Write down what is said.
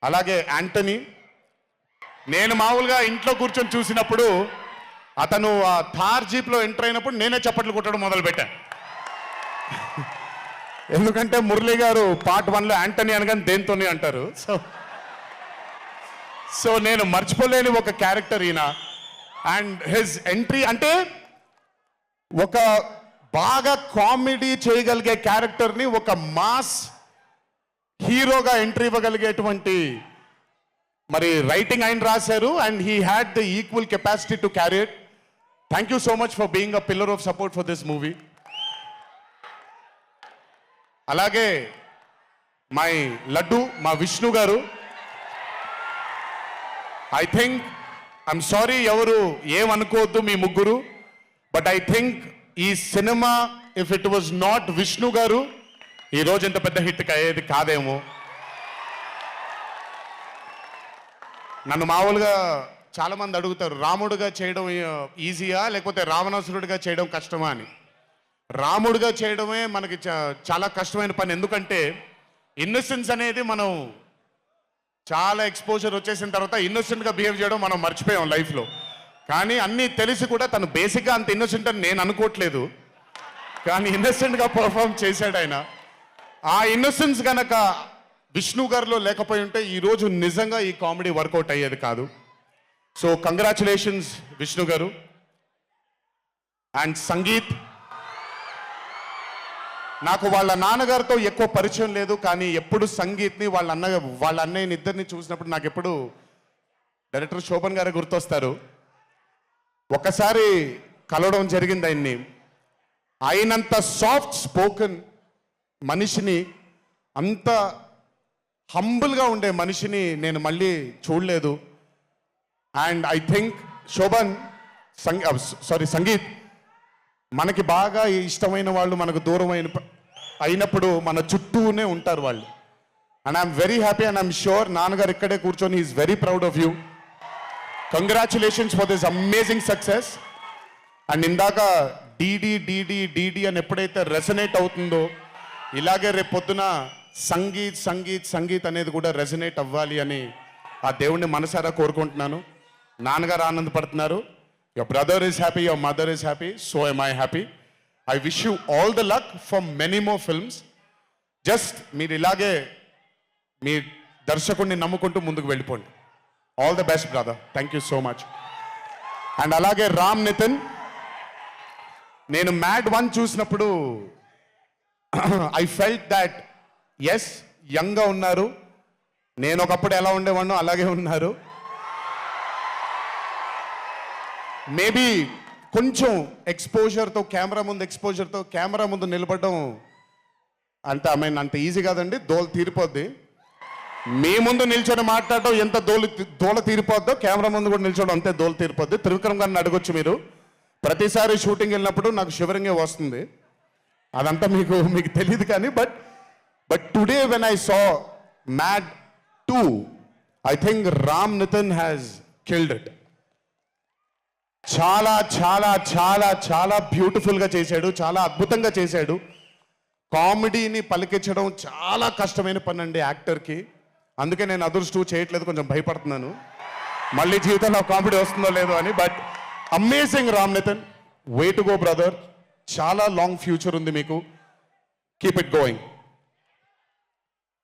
అలాగే యాంటనీ. నేను మామూలుగా ఇంట్లో కూర్చొని చూసినప్పుడు అతను ఆ థార్ జీప్లో ఎంటర్ అయినప్పుడు నేనే చప్పట్లు కొట్టడం మొదలుపెట్టాను. ఎందుకంటే మురళి గారు పార్ట్ 1లో యాంటనీ అనగానే దేంతోనే అంటారు. సో నేను మర్చిపోలేని ఒక క్యారెక్టర్ ఈయన. అండ్ హిజ్ ఎంట్రీ అంటే ఒక బాగా కామెడీ చేయగలిగే క్యారెక్టర్ని ఒక మాస్ హీరోగా ఎంట్రీ ఇవ్వగలిగేటువంటి మరి రైటింగ్ ఆయన రాశారు. And he had the equal capacity to carry it. Thank you so much for being a pillar of support for this movie. అలాగే మై లడ్డు మా విష్ణు గారు. ఐ థింక్ ఐఎమ్ సారీ ఎవరు ఏమనుకోవద్దు మీ ముగ్గురు, బట్ ఐ థింక్ ఈ cinema if it was not Vishnu గారు ఈ రోజు ఇంత పెద్ద హిట్ అయ్యేది కాదేమో. నన్ను మామూలుగా చాలా మంది అడుగుతారు రాముడుగా చేయడం ఈజీయా లేకపోతే రావణాసురుడిగా చేయడం కష్టమా అని. రాముడుగా చేయడమే మనకి చాలా కష్టమైన పని. ఎందుకంటే ఇన్నోసెన్స్ అనేది మనం చాలా ఎక్స్పోజర్ వచ్చేసిన తర్వాత ఇన్నోసెంట్గా బిహేవ్ చేయడం మనం మర్చిపోయాం లైఫ్లో. కానీ అన్నీ తెలిసి కూడా తను బేసిక్గా అంత ఇన్నోసెంట్ అని నేను అనుకోవట్లేదు, కానీ ఇన్నోసెంట్గా పర్ఫామ్ చేశాడు ఆయన. ఆ ఇన్నోసెన్స్ గనక విష్ణు గారిలో లేకపోయి ఉంటే ఈరోజు నిజంగా ఈ కామెడీ వర్కౌట్ అయ్యేది కాదు. సో కంగ్రాచులేషన్స్ విష్ణు గారు. అండ్ సంగీత్, నాకు వాళ్ళ నాన్నగారితో ఎక్కువ పరిచయం లేదు, కానీ ఎప్పుడు సంగీత్ని వాళ్ళ అన్నయ్యని ఇద్దరిని చూసినప్పుడు నాకు ఎప్పుడు డైరెక్టర్ శోభన్ గారే గుర్తొస్తారు. ఒకసారి కలవడం జరిగింది ఆయన్ని. అయినంత సాఫ్ట్ స్పోకెన్ మనిషిని, అంత హంబుల్గా ఉండే మనిషిని నేను మళ్ళీ చూడలేదు. And I think Shobhan Sangeeth, మనకి బాగా ఇష్టమైన వాళ్ళు మనకు దూరం అయినప్పుడు మన చుట్టూనే ఉంటారు వాళ్ళు. And I'm very happy and I'm sure నాన్నగారు ఇక్కడే కూర్చొని is very proud of you. Congratulations for this amazing success. And ఇందాక డీడీ డీడీ డీడీ అని ఎప్పుడైతే రెసనేట్ అవుతుందో ఇలాగే రేపు పొద్దున సంగీత్ సంగీత్ సంగీత్ అనేది కూడా రెసనేట్ అవ్వాలి అని ఆ దేవుణ్ణి మనసారా కోరుకుంటున్నాను. నాన్నగారు ఆనందపడుతున్నారు. Your brother is happy, your mother is happy, so am I happy. I wish you all the luck for many more films. Just మీరు ఇలాగే మీ దర్శకుడిని నమ్ముకుంటూ ముందుకు వెళ్ళిపోండి. All the best brother. Thank you so much. And అలాగే రామ్ నితిన్, నేను mad 1 చూసినప్పుడు ఐ ఫెల్ట్ దాట్ ఎస్ యంగ్గా ఉన్నారు, నేను ఒకప్పుడు ఎలా ఉండేవాడినో అలాగే ఉన్నారు. మేబీ కొంచెం ఎక్స్పోజర్తో కెమెరా ముందు నిలబడడం అంత ఈజీ కాదండి, దోలు తీరిపోద్ది. మీ ముందు నిల్చొని మాట్లాడటం ఎంత దోల తీరిపోద్దో కెమెరా ముందు కూడా నిల్చోవడం అంతే దోల తీరిపోద్ది. త్రివిక్రమ్ గారిని అడగొచ్చు మీరు. ప్రతిసారి షూటింగ్ వెళ్ళినప్పుడు నాకు షివరింగే వస్తుంది, అదంతా మీకు తెలియదు. కానీ but today when I saw Mad 2 I think Ram Nithin has killed it. చాలా చాలా చాలా చాలా బ్యూటిఫుల్గా చేశాడు, చాలా అద్భుతంగా చేశాడు. కామెడీని పలికించడం చాలా కష్టమైన పని అండి యాక్టర్కి. అందుకే నేను అదర్స్ 2 చేయట్లేదు, కొంచెం భయపడుతున్నాను మళ్ళీ జీవితంలో కామెడీ వస్తుందో లేదో అని. But amazing Ram Nithin, way to go brother. చాలా లాంగ్ ఫ్యూచర్ ఉంది మీకు. Keep it going.